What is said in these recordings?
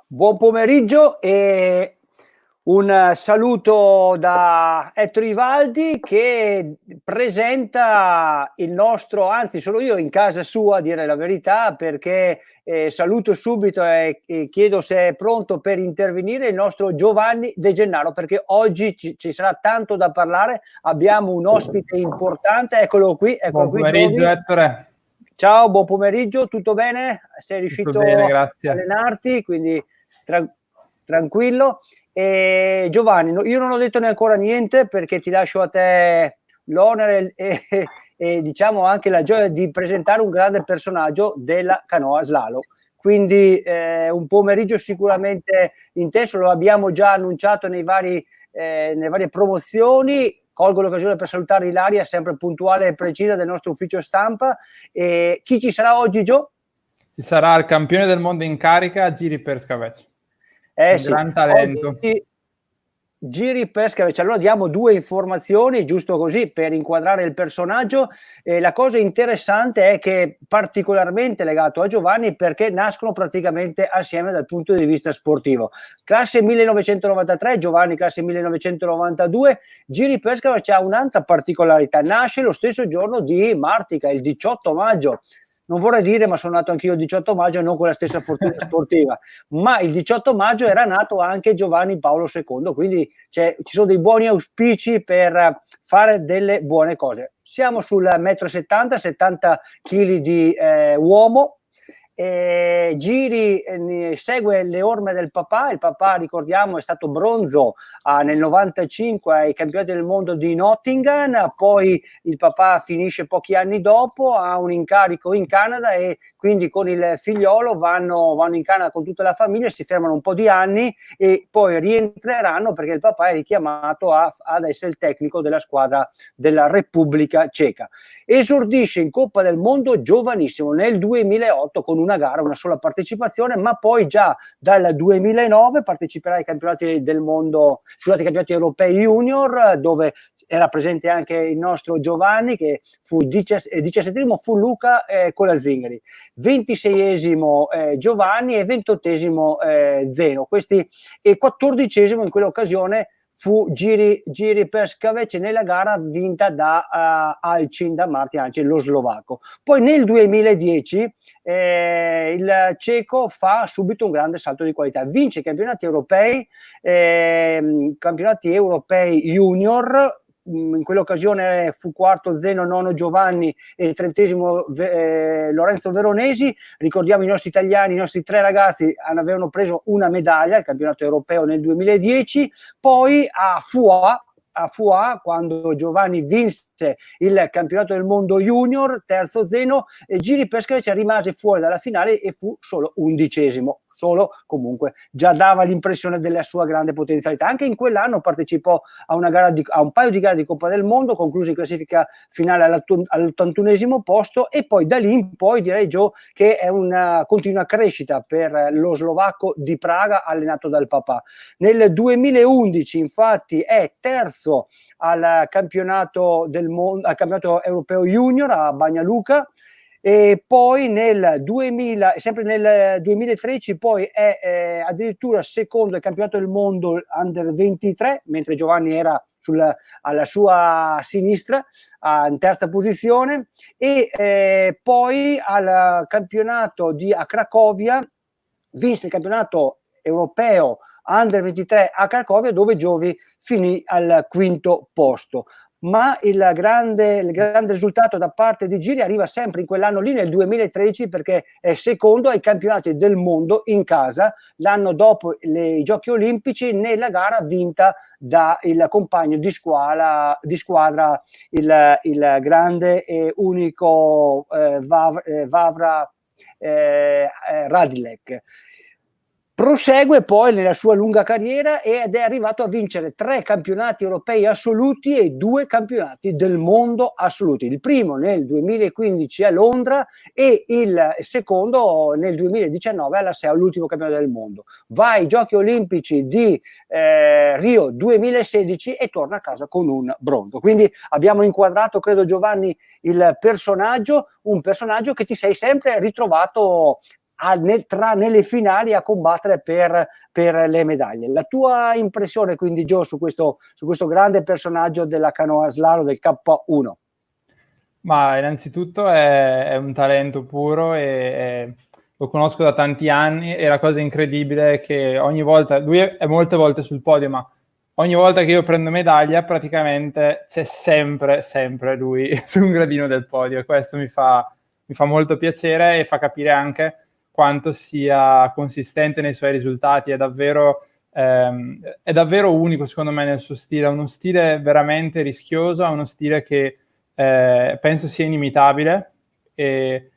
Buon pomeriggio e un saluto da Ettore Ivaldi che presenta il nostro, anzi sono io in casa sua a dire la verità, perché saluto subito e chiedo se è pronto per intervenire il nostro Giovanni De Gennaro, perché oggi ci sarà tanto da parlare, abbiamo un ospite importante, eccolo qui. Buon pomeriggio Ettore. Ciao, buon pomeriggio, tutto bene? Sei riuscito bene, a allenarti, quindi tranquillo. E Giovanni, io non ho detto neanche ancora niente perché ti lascio a te l'onere e diciamo anche la gioia di presentare un grande personaggio della canoa slalom. Quindi un pomeriggio sicuramente intenso, lo abbiamo già annunciato nelle varie promozioni. Colgo l'occasione per salutare Ilaria, sempre puntuale e precisa del nostro ufficio stampa. E chi ci sarà oggi, Gio? Ci sarà il campione del mondo in carica, Jiří Prskavec. Gran talento. Oggi Jiří Prskavec. Allora diamo due informazioni, giusto così, per inquadrare il personaggio. La cosa interessante è che particolarmente legato a Giovanni perché nascono praticamente assieme dal punto di vista sportivo. Classe 1993, Giovanni classe 1992. Jiří Prskavec ha un'altra particolarità, nasce lo stesso giorno di Martika, il 18 maggio. Non vorrei dire, ma sono nato anch'io il 18 maggio e non con la stessa fortuna sportiva, ma il 18 maggio era nato anche Giovanni Paolo II, quindi ci sono dei buoni auspici per fare delle buone cose. Siamo sul 1,70 m, 70 kg di uomo. Jiří segue le orme del papà. Il papà, ricordiamo, è stato bronzo nel 95 ai campionati del mondo di Nottingham, poi il papà finisce pochi anni dopo, ha un incarico in Canada e quindi con il figliolo vanno in Canada con tutta la famiglia, si fermano un po' di anni e poi rientreranno perché il papà è richiamato ad essere il tecnico della squadra della Repubblica Ceca. Esordisce in Coppa del Mondo giovanissimo nel 2008 con una gara, una sola partecipazione, ma poi già dal 2009 parteciperà ai campionati del mondo, scusate, ai campionati europei junior, dove era presente anche il nostro Giovanni, che fu 17esimo, fu Luca Colazzingari, 26esimo Giovanni e 28esimo Zeno, questi, e 14esimo in quell'occasione fu Jiří Prskavec nella gara vinta da Alcin, da Martin Alcin, lo slovacco. Poi nel 2010 il ceco fa subito un grande salto di qualità, vince i campionati europei junior. In quell'occasione fu quarto Zeno, nono Giovanni e 30esimo Lorenzo Veronesi. Ricordiamo i nostri italiani, i nostri tre ragazzi avevano preso una medaglia al campionato europeo nel 2010. Poi a Foix, quando Giovanni vinse il campionato del mondo junior, terzo Zeno, Jiří Prskavec rimase fuori dalla finale e fu solo 11esimo. Solo, comunque già dava l'impressione della sua grande potenzialità. Anche in quell'anno partecipò a un paio di gare di Coppa del Mondo, concluse in classifica finale all'81esimo posto, e poi da lì in poi direi, Gio, che è una continua crescita per lo slovacco di Praga allenato dal papà. Nel 2011 infatti è terzo al campionato del mondo, al campionato europeo junior a Banja-Luka. E poi sempre nel 2013 poi è addirittura secondo al campionato del mondo under 23, mentre Giovanni era alla sua sinistra, in terza posizione, e poi al campionato a Cracovia vinse il campionato europeo under 23 a Cracovia, dove Giovi finì al quinto posto. Ma il grande risultato da parte di Jiří arriva sempre in quell'anno lì, nel 2013, perché è secondo ai campionati del mondo in casa, l'anno dopo i giochi olimpici, nella gara vinta da il compagno di squadra il grande e unico Vavra Radilek. Prosegue poi nella sua lunga carriera ed è arrivato a vincere 3 campionati europei assoluti e 2 campionati del mondo assoluti. Il primo nel 2015 a Londra e il secondo nel 2019 alla SEA, l'ultimo campionato del mondo. Va ai Giochi Olimpici di Rio 2016 e torna a casa con un bronzo. Quindi abbiamo inquadrato, credo Giovanni, il personaggio, un personaggio che ti sei sempre ritrovato nelle finali a combattere per le medaglie. La tua impressione quindi, Gio, su questo grande personaggio della canoa slalom del K1? Ma innanzitutto è un talento puro e lo conosco da tanti anni, e la cosa incredibile è che ogni volta, lui è molte volte sul podio, ma ogni volta che io prendo medaglia praticamente c'è sempre lui su un gradino del podio, e questo mi fa molto piacere e fa capire anche quanto sia consistente nei suoi risultati. È davvero unico secondo me nel suo stile, è uno stile veramente rischioso, è uno stile che penso sia inimitabile, e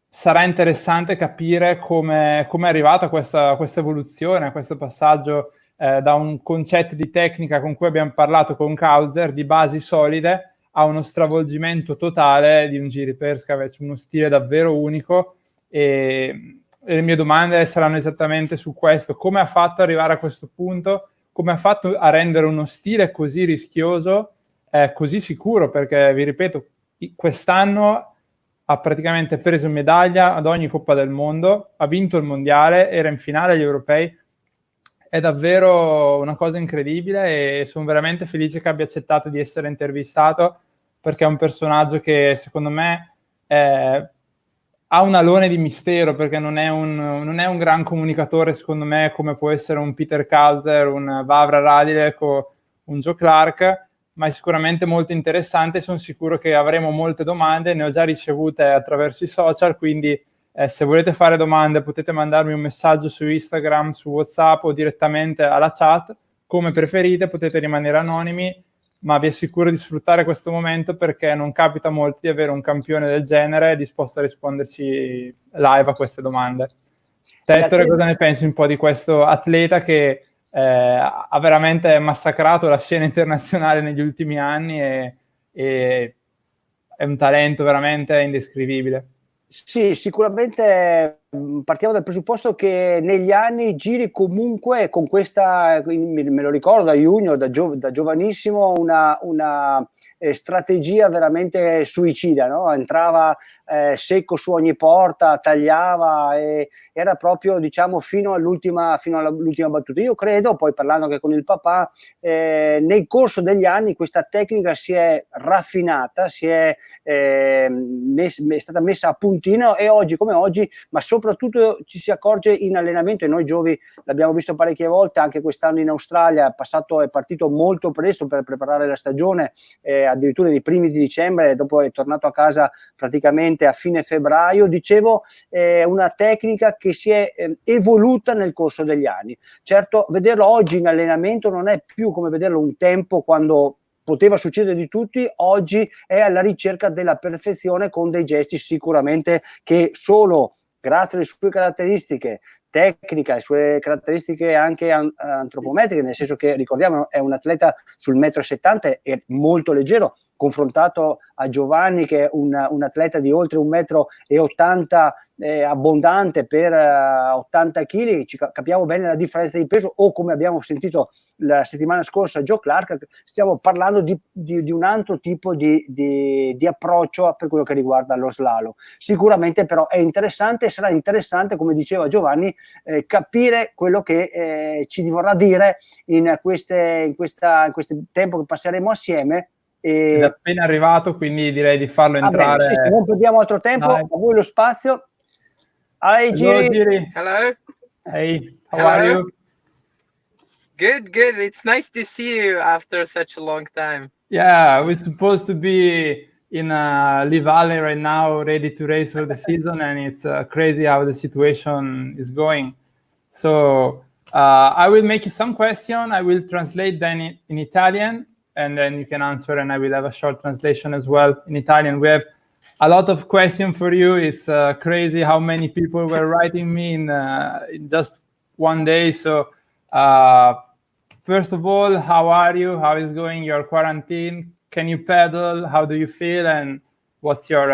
sarà interessante capire come è arrivata questa evoluzione, questo passaggio da un concetto di tecnica con cui abbiamo parlato con Kauser, di basi solide, a uno stravolgimento totale di un Jiří Prskavec, uno stile davvero unico, e le mie domande saranno esattamente su questo: come ha fatto ad arrivare a questo punto, come ha fatto a rendere uno stile così rischioso così sicuro, perché vi ripeto, quest'anno ha praticamente preso medaglia ad ogni Coppa del Mondo, ha vinto il mondiale, era in finale agli europei. È davvero una cosa incredibile e sono veramente felice che abbia accettato di essere intervistato, perché è un personaggio che secondo me ha un alone di mistero, perché non è un gran comunicatore secondo me, come può essere un Peter Kauser, un Vavra Radilek o un Joe Clark, ma è sicuramente molto interessante. Sono sicuro che avremo molte domande, ne ho già ricevute attraverso i social, quindi se volete fare domande potete mandarmi un messaggio su Instagram, su WhatsApp o direttamente alla chat, come preferite, potete rimanere anonimi, ma vi assicuro di sfruttare questo momento, perché non capita molto di avere un campione del genere disposto a risponderci live a queste domande. Ettore, cosa ne pensi un po' di questo atleta che ha veramente massacrato la scena internazionale negli ultimi anni e è un talento veramente indescrivibile? Sì, sicuramente partiamo dal presupposto che negli anni Jiří comunque con questa, me lo ricordo da junior, da giovanissimo, una strategia veramente suicida, no? Entrava secco su ogni porta, tagliava, e era proprio, diciamo, fino all'ultima battuta. Io credo, poi parlando anche con il papà, nel corso degli anni questa tecnica si è raffinata, è stata messa a puntino, e oggi come oggi, ma soprattutto ci si accorge in allenamento, e noi Giovi l'abbiamo visto parecchie volte, anche quest'anno in Australia, è partito molto presto per preparare la stagione, addirittura nei primi di dicembre, dopo è tornato a casa praticamente a fine febbraio. Dicevo, una tecnica che si è evoluta nel corso degli anni. Certo, vederlo oggi in allenamento non è più come vederlo un tempo, quando poteva succedere di tutti. Oggi è alla ricerca della perfezione, con dei gesti sicuramente che solo grazie alle sue caratteristiche tecnica, le sue caratteristiche anche antropometriche, nel senso che, ricordiamo, è un atleta sul 1,70 m, è molto leggero, confrontato a Giovanni, che è un atleta di oltre 1,80 m, abbondante per 80 kg. Capiamo bene la differenza di peso, o come abbiamo sentito la settimana scorsa Joe Clark, stiamo parlando di un altro tipo di approccio per quello che riguarda lo slalom. Sicuramente però è interessante, e sarà interessante, come diceva Giovanni, capire quello che ci vorrà dire in questo tempo che passeremo assieme. È appena arrivato, quindi direi di farlo entrare. Bene, sì, non perdiamo altro tempo. Dai. A voi lo spazio. Hi, Jiří. Hello. Hey, how are you? Good. It's nice to see you after such a long time. Yeah, we're supposed to be in Lee Valley right now, ready to race for the season, and it's crazy how the situation is going. So I will make you some question. I will translate them in Italian, and then you can answer, and I will have a short translation as well in Italian. We have a lot of questions for you. It's crazy how many people were writing me in just one day. So first of all, how are you? How is going your quarantine? Can you pedal? How do you feel? And what's your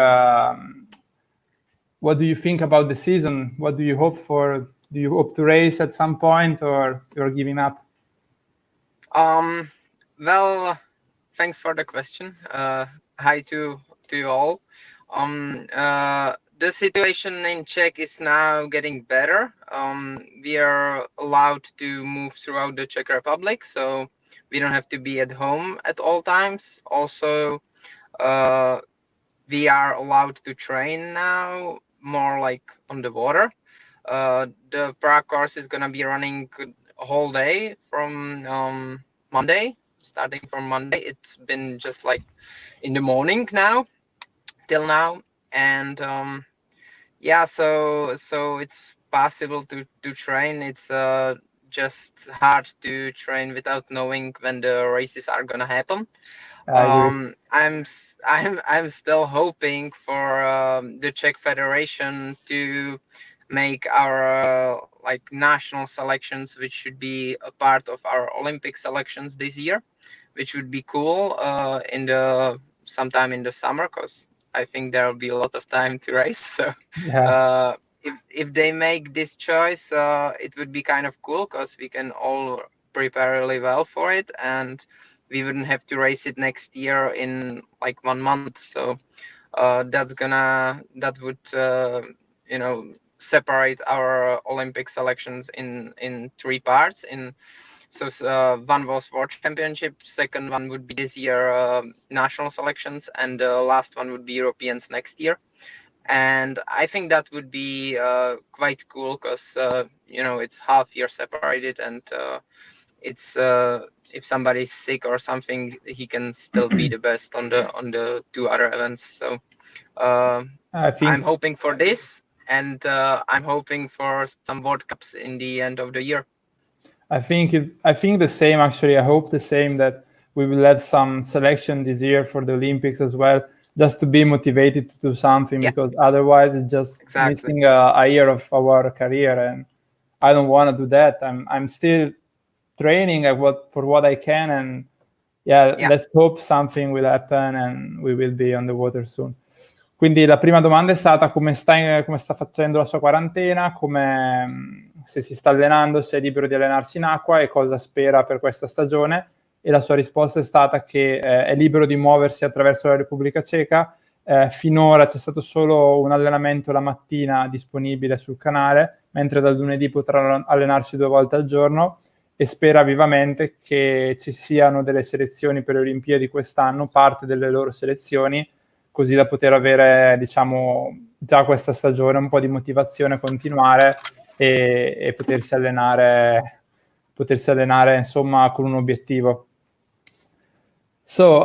what do you think about the season? What do you hope for? Do you hope to race at some point, or you're giving up? Well, thanks for the question. Hi to you all. the situation in Czech is now getting better. We are allowed to move throughout the Czech Republic, so we don't have to be at home at all times. Also, we are allowed to train now more like on the water. The Prague course is going to be running a whole day from Monday, starting from Monday. It's been just like in the morning now, till now. And yeah, so it's possible to train. It's just hard to train without knowing when the races are going to happen. I'm still hoping for the Czech Federation to make our like national selections, which should be a part of our Olympic selections this year, which would be cool in the sometime in the summer, because I think there will be a lot of time to race. So Yeah. if they make this choice, it would be kind of cool, because we can all prepare really well for it, and we wouldn't have to race it next year in like 1 month. So that would separate our Olympic selections in 3 parts. One was World Championship, second one would be this year national selections, and the last one would be Europeans next year. And I think that would be quite cool, because it's half year separated, and it's if somebody's sick or something, he can still be the best on the 2 other events. So I'm hoping for this, and I'm hoping for some World Cups in the end of the year. I think the same, actually. I hope the same, that we will have some selection this year for the Olympics as well, just to be motivated to do something, because otherwise it's just missing a year of our career, and I don't want to do that. I'm still training for what I can, and let's hope something will happen and we will be on the water soon. Quindi la prima domanda è stata come sta facendo la sua quarantena, se si sta allenando, se è libero di allenarsi in acqua e cosa spera per questa stagione, e la sua risposta è stata che è libero di muoversi attraverso la Repubblica Ceca. Finora c'è stato solo un allenamento la mattina disponibile sul canale, mentre dal lunedì potrà allenarsi 2 volte al giorno, e spera vivamente che ci siano delle selezioni per le Olimpiadi quest'anno, parte delle loro selezioni, così da poter avere, diciamo, già questa stagione un po' di motivazione a continuare e potersi allenare, insomma, con un obiettivo. So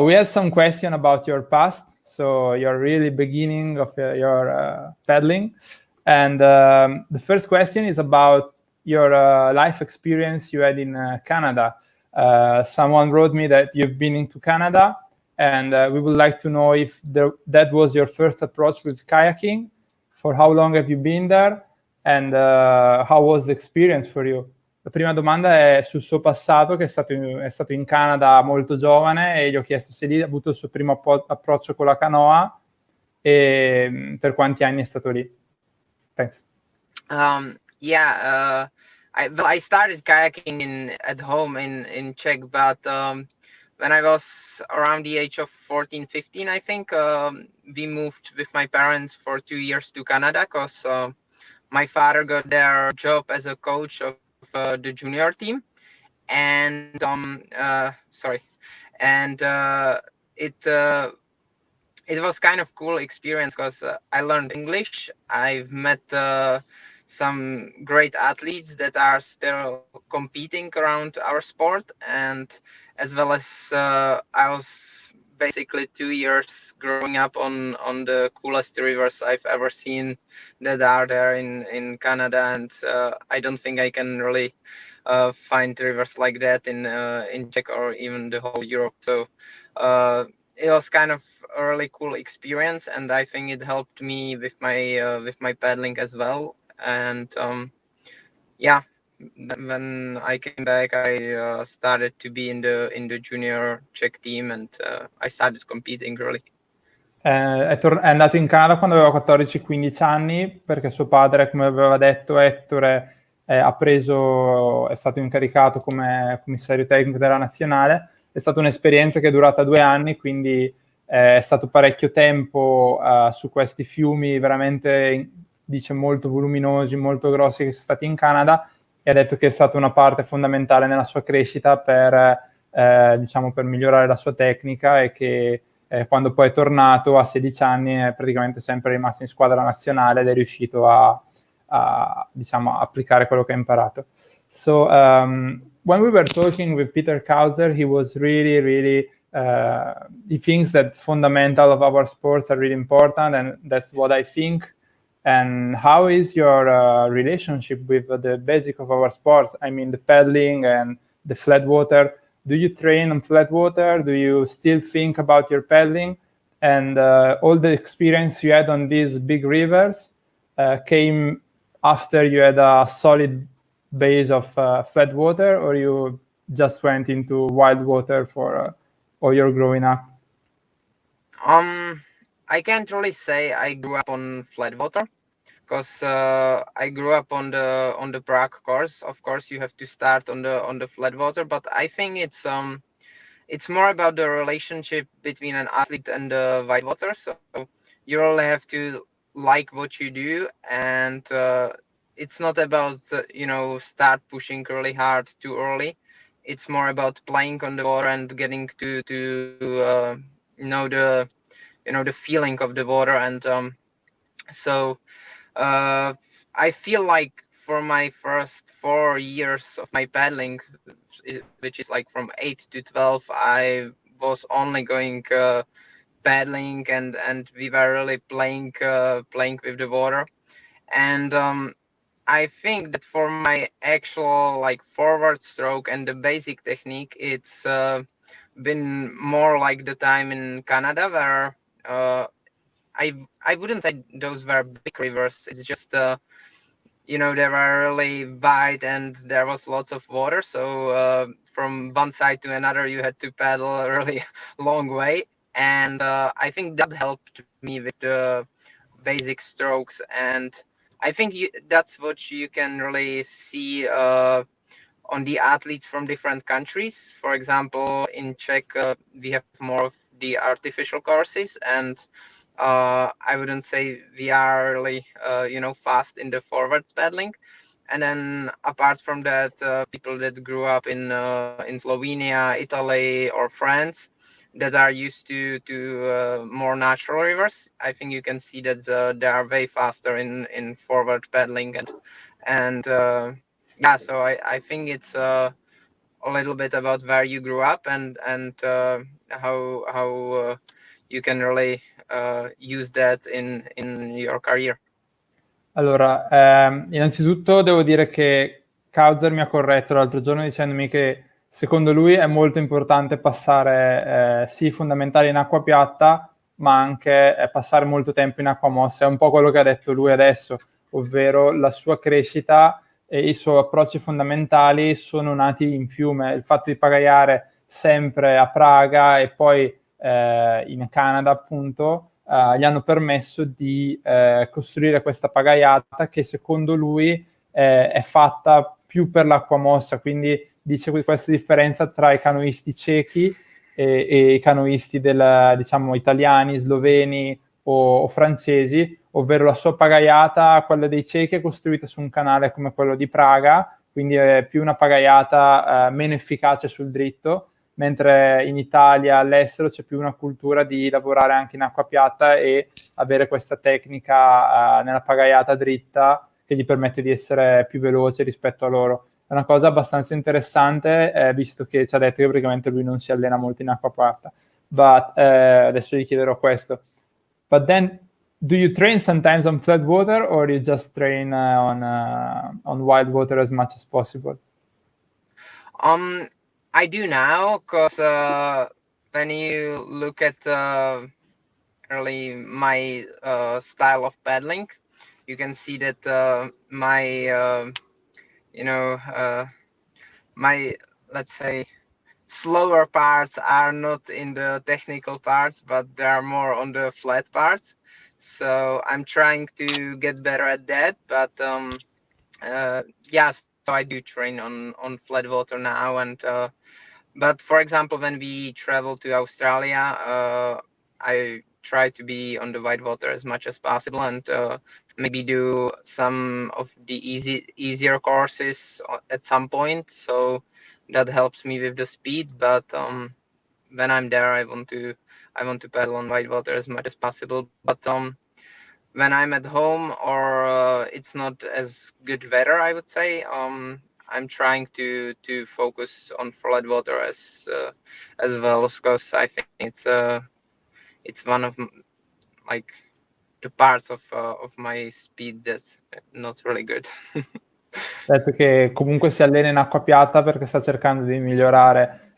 we had some question about your past, so your really beginning of your paddling, and the first question is about your life experience you had in Canada. Someone wrote me that you've been into Canada, and we would like to know if that was your first approach with kayaking. For how long have you been there, and how was the experience for you? La prima domanda è sul suo passato, che è stato in Canada molto giovane, e gli ho chiesto se lì ha avuto il suo primo approccio con la canoa e per quanti anni è stato lì. Thanks. I started kayaking at home in Czech, but when I was around the age of 14, 15, I think, we moved with my parents for 2 years to Canada, because my father got their job as a coach of the junior team, and it was kind of cool experience, because I learned English. I've met some great athletes that are still competing around our sport, and as well as I was basically 2 years growing up on the coolest rivers I've ever seen that are there in Canada, and I don't think I can really find rivers like that in Czech or even the whole Europe. So it was kind of a really cool experience, and I think it helped me with my paddling as well. And when I came back, I started to be in the junior Czech team, and I started competing really. È andato in Canada quando aveva 14-15 anni, perché suo padre, come aveva detto Ettore, è stato incaricato come commissario tecnico della nazionale. È stata un'esperienza che è durata 2 anni, quindi è stato parecchio tempo su questi fiumi veramente, dice, molto voluminosi, molto grossi che sono stati in Canada, e ha detto che è stata una parte fondamentale nella sua crescita per migliorare la sua tecnica, e che quando poi è tornato a 16 anni è praticamente sempre rimasto in squadra nazionale ed è riuscito a applicare quello che ha imparato. So when we were talking with Peter Kauser, he was really he thinks that fundamental of our sports are really important, and that's what I think. And how is your relationship with the basic of our sports? I mean, the paddling and the flat water. Do you train on flat water? Do you still think about your paddling? And all the experience you had on these big rivers came after you had a solid base of flat water, or you just went into wild water for all your growing up? I can't really say I grew up on flat water, because I grew up on the Prague course. Of course, you have to start on the flat water, but I think it's more about the relationship between an athlete and the white water. So you really have to like what you do, and it's not about start pushing really hard too early. It's more about playing on the water and getting to know the feeling of the water. And so I feel like for my first 4 years of my paddling, which is like from 8 to 12, I was only going paddling, and we were really playing with the water. And I think that for my actual like forward stroke and the basic technique, it's been more like the time in Canada, where I wouldn't say those were big rivers. It's just they were really wide and there was lots of water. So from one side to another, you had to paddle a really long way. And I think that helped me with the basic strokes. And I think that's what you can really see on the athletes from different countries. For example, in Czech, we have more of the artificial courses, and I wouldn't say we are really, fast in the forwards paddling. And then apart from that, people that grew up in Slovenia, Italy, or France, that are used to more natural rivers, I think you can see that they are way faster in forward paddling. And yeah, so I think it's a little bit about where you grew up, and how you can really use that in your career. Allora, innanzitutto devo dire che Kauser mi ha corretto l'altro giorno dicendomi che secondo lui è molto importante passare sì fondamentali in acqua piatta, ma anche passare molto tempo in acqua mossa. È un po' quello che ha detto lui adesso, ovvero la sua crescita e i suoi approcci fondamentali sono nati in fiume. Il fatto di pagaiare sempre a Praga e poi in Canada, appunto, gli hanno permesso di costruire questa pagaiata che secondo lui è fatta più per l'acqua mossa. Quindi dice questa differenza tra i canoisti cechi e i canoisti italiani, sloveni o francesi, ovvero la sua pagaiata, quella dei cechi, è costruita su un canale come quello di Praga, quindi è più una pagaiata meno efficace sul dritto, mentre in Italia, all'estero, c'è più una cultura di lavorare anche in acqua piatta e avere questa tecnica nella pagaiata dritta che gli permette di essere più veloce rispetto a loro. È una cosa abbastanza interessante, visto che ci ha detto che praticamente lui non si allena molto in acqua piatta. Adesso gli chiederò questo. But then, do you train sometimes on flat water, or you just train on wild water as much as possible? I do now, because when you look at really my style of paddling, you can see that my my, let's say, slower parts are not in the technical parts, but they are more on the flat parts. So I'm trying to get better at that. But yeah, so I do train on flat water now. And but for example, when we travel to Australia, I try to be on the whitewater as much as possible, and maybe do some of the easier courses at some point. So that helps me with the speed. But when I'm there, I want to paddle on whitewater as much as possible. But when I'm at home or it's not as good weather, I would say, I'm trying to focus on flat water as well, because I think it's one of like the parts of my speed that's not really good. Detto che comunque si allena in acqua piatta perché sta cercando di migliorare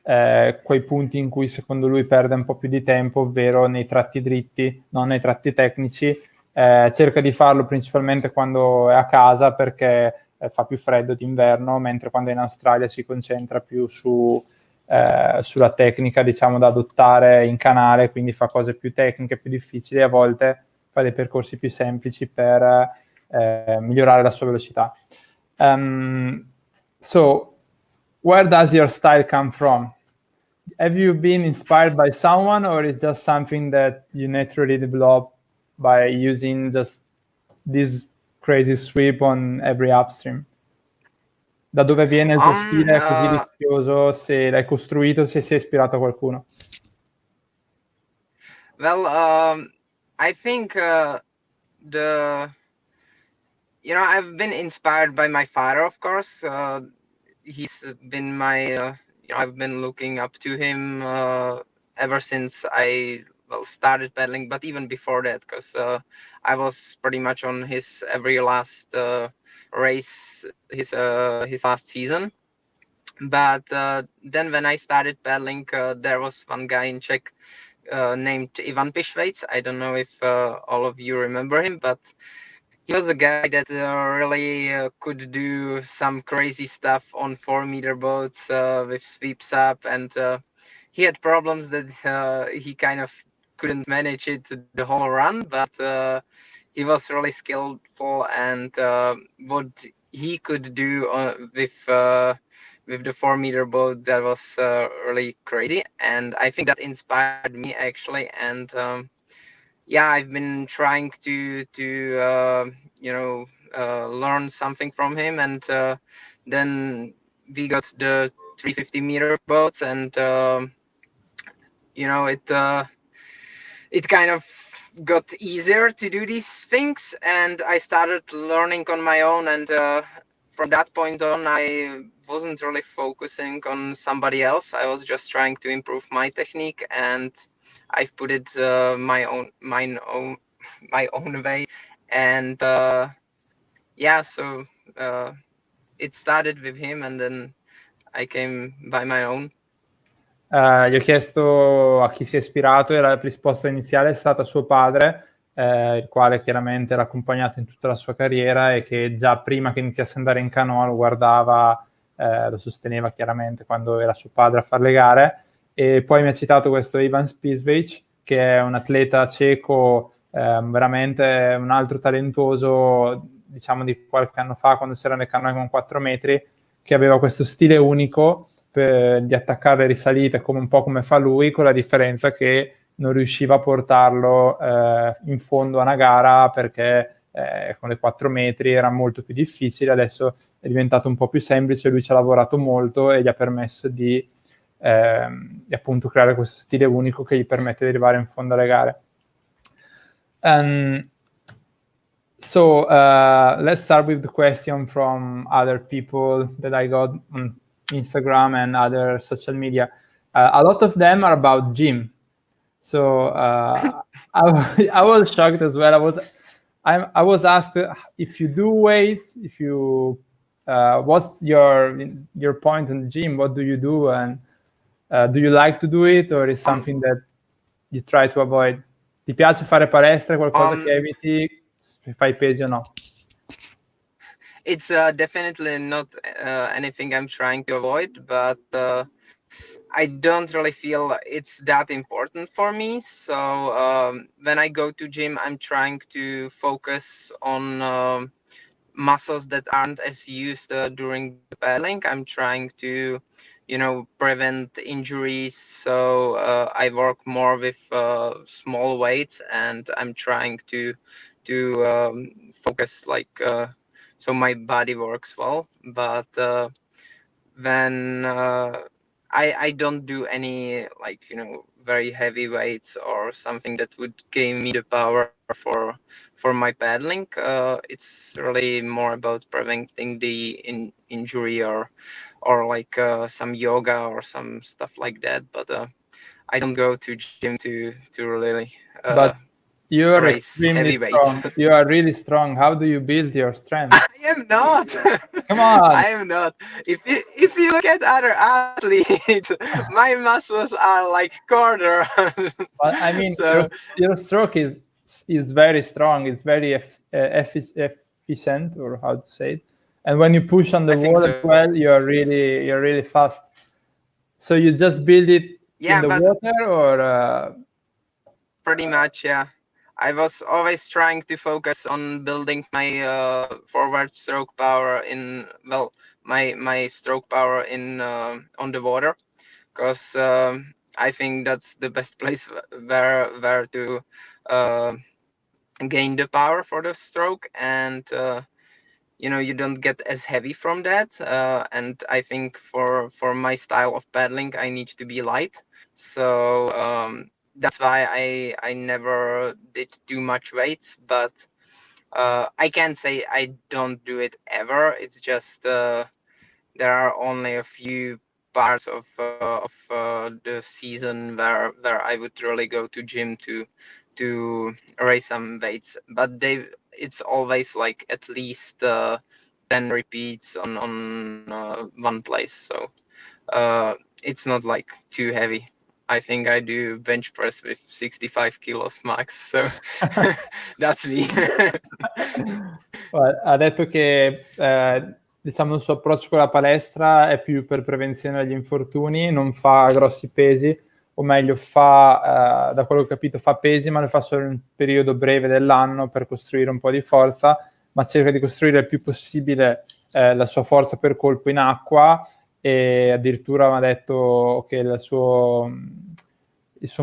quei punti in cui secondo lui perde un po' più di tempo, ovvero nei tratti dritti, non nei tratti tecnici. Cerca di farlo principalmente quando è a casa perché fa più freddo d'inverno, mentre quando è in Australia si concentra più sulla tecnica, diciamo, da adottare in canale, quindi fa cose più tecniche, più difficili, e a volte fa dei percorsi più semplici per migliorare la sua velocità. So where does your style come from? Have you been inspired by someone, or is just something that you naturally develop by using just this crazy sweep on every upstream? Da dove viene il tuo stile così rischioso? Se l'hai costruito, se sei ispirato a qualcuno? Well, I think I've been inspired by my father, of course. He's been my, I've been looking up to him ever since I started paddling, but even before that, because I was pretty much on his every last race, his last season. But then when I started paddling, there was one guy in Czech named Ivan Pišvejc. I don't know if all of you remember him, but he was a guy that really could do some crazy stuff on 4-meter boats with sweeps up, and he had problems that he kind of couldn't manage it the whole run, but he was really skillful, and what he could do with the 4-meter boat, that was really crazy, and I think that inspired me actually. And yeah, I've been trying to learn something from him, and then we got the 350-meter boats, and it kind of got easier to do these things, and I started learning on my own, and from that point on, I wasn't really focusing on somebody else. I was just trying to improve my technique, and I've put it my own way, and so it started with him, and then I came by my own. Gli ho chiesto a chi si è ispirato e la risposta iniziale è stata suo padre, il quale chiaramente l'ha accompagnato in tutta la sua carriera e che già prima che iniziasse ad andare in canoa lo guardava, lo sosteneva chiaramente quando era suo padre a fare le gare. E poi mi ha citato questo Ivan Pišvejc, che è un atleta ceco, veramente un altro talentuoso, diciamo di qualche anno fa, quando si era nelle canoe con 4 metri, che aveva questo stile unico di attaccare le risalite come un po' come fa lui, con la differenza che non riusciva a portarlo in fondo a una gara perché con le 4 metri era molto più difficile. Adesso è diventato un po' più semplice, lui ci ha lavorato molto e gli ha permesso di appunto creare questo stile unico che gli permette di arrivare in fondo alle gare. So let's start with the question from other people that I got on Instagram and other social media. A lot of them are about gym. So I was shocked as well. I was asked if you do weights, if you what's your point in the gym? What do you do, and do you like to do it, or is something that you try to avoid? Ti piace fare palestra? Qualcosa che eviti? Se fai pesi o no? It's definitely not anything I'm trying to avoid, but I don't really feel it's that important for me. So when I go to gym, I'm trying to focus on muscles that aren't as used during the paddling. I'm trying to prevent injuries. So I work more with small weights, and I'm trying to focus so my body works well. But when I don't do any very heavy weights or something that would give me the power for my paddling. It's really more about preventing the injury or some yoga or some stuff like that. But I don't go to gym to really But you are raise extremely heavy weights. strong. You are really strong. How do you build your strength? I am not. Come on. I am not. If you look at other athletes, my muscles are like quarter. But I mean, So, your stroke is very strong. It's very efficient, or how to say it. And when you push on the I think wall so. as well, you're really fast. So you just build it in the water, or pretty much, yeah. I was always trying to focus on building my forward stroke power my stroke power in on the water, because I think that's the best place where to gain the power for the stroke, and you don't get as heavy from that. And I think for my style of paddling, I need to be light. So that's why I never did too much weights. But I can't say I don't do it ever. It's just there are only a few parts of the season where I would really go to gym to raise some weights. But it's always like at least 10 repeats on one place. So it's not like too heavy. I think I do bench press with 65 kilos max, so that's me. ha detto che diciamo il suo approccio con la palestra è più per prevenzione degli infortuni, non fa grossi pesi, o meglio fa, da quello che ho capito, fa pesi, ma lo fa solo in un periodo breve dell'anno per costruire un po' di forza, ma cerca di costruire il più possibile la sua forza per colpo in acqua, e addirittura mi ha detto che il suo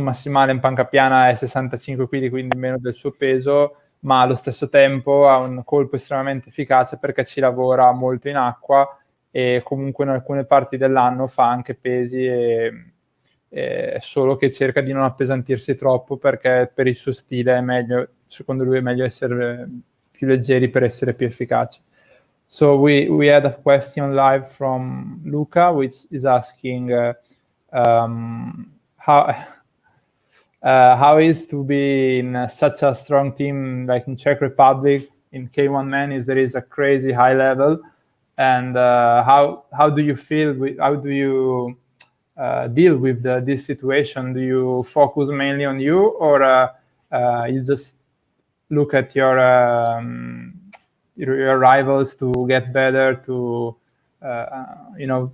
massimale in panca piana è 65 kg, quindi meno del suo peso, ma allo stesso tempo ha un colpo estremamente efficace perché ci lavora molto in acqua, e comunque in alcune parti dell'anno fa anche pesi, solo che cerca di non appesantirsi troppo, perché per il suo stile è meglio, secondo lui è meglio essere più leggeri per essere più efficaci. So we had a question live from Luca, which is asking how is to be in such a strong team like in Czech Republic in K1 Men? There is a crazy high level, and how do you feel? How do you deal with this situation? Do you focus mainly on you, or you just look at your rivals to get better, to to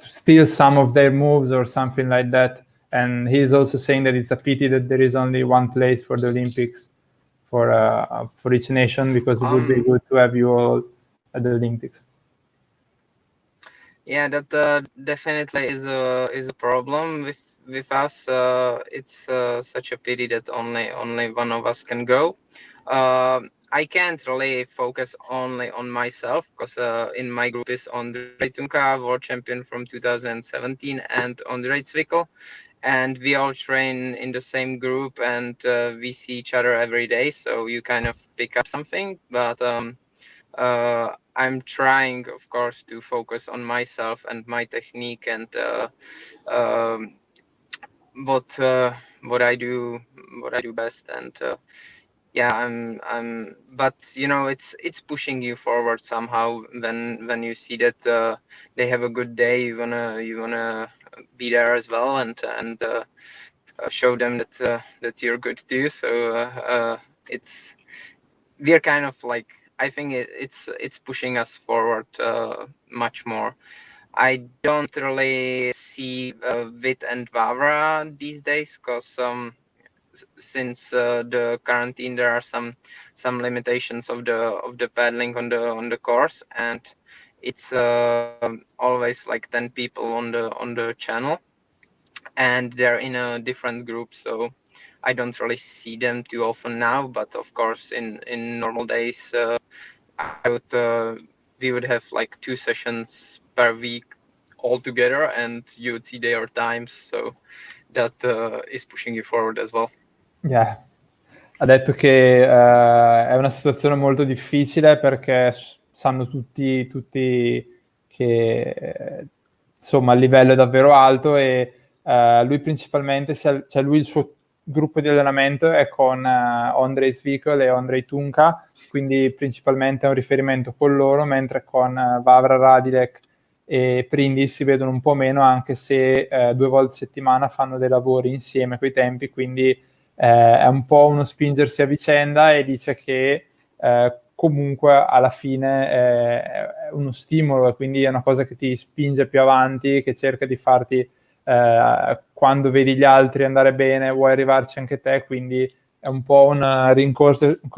steal some of their moves or something like that? And he's also saying that it's a pity that there is only one place for the Olympics for each nation, because it would be good to have you all at the Olympics. Yeah, that definitely is a problem with us. It's such a pity that only one of us can go. I can't really focus only on myself, because in my group is Ondrej Tunka, world champion from 2017, and Ondrej Cvikl, and we all train in the same group, and we see each other every day, so you kind of pick up something. But I'm trying, of course, to focus on myself and my technique, and what I do best. And yeah, I'm but it's pushing you forward somehow when you see that they have a good day. You wanna be there as well, and show them that you're good too. So we're kind of like, I think it's pushing us forward much more. I don't really see Vit and Vavra these days, because since the quarantine, there are some limitations of the paddling on the course, and it's always like 10 people on the channel, and they're in a different group, so I don't really see them too often now. But of course, in normal days, we would have like 2 sessions per week all together, and you would see their times, so that is pushing you forward as well. Yeah. Ha detto che è una situazione molto difficile perché sanno tutti che insomma il livello è davvero alto e lui principalmente, cioè lui il suo gruppo di allenamento è con Ondrej Svikl e Ondrej Tunka, quindi principalmente è un riferimento con loro, mentre con Vavra Radilek e Prindis si vedono un po' meno, anche se 2 volte a settimana fanno dei lavori insieme coi tempi, quindi è un po' uno spingersi a vicenda, e dice che comunque alla fine è uno stimolo, e quindi è una cosa che ti spinge più avanti, che cerca di farti quando vedi gli altri andare bene vuoi arrivarci anche te, quindi è un po' un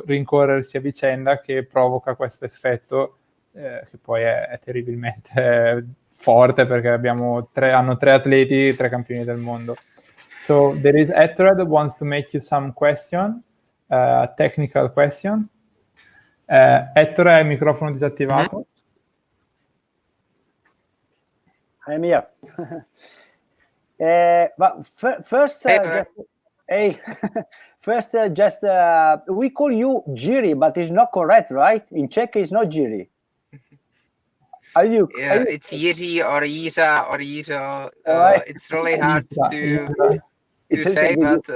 rincorrersi a vicenda che provoca questo effetto che poi è terribilmente forte, perché hanno 3 atleti, 3 campioni del mondo. So there is Ettore that wants to make you some question, technical question. Ettore, il microfono disattivato. I'm here. But first, we call you Jiří, but it's not correct, right? In Czech, it's not Jiří. It's Jiří or Jiřa or Jiřo. It's really hard to say, but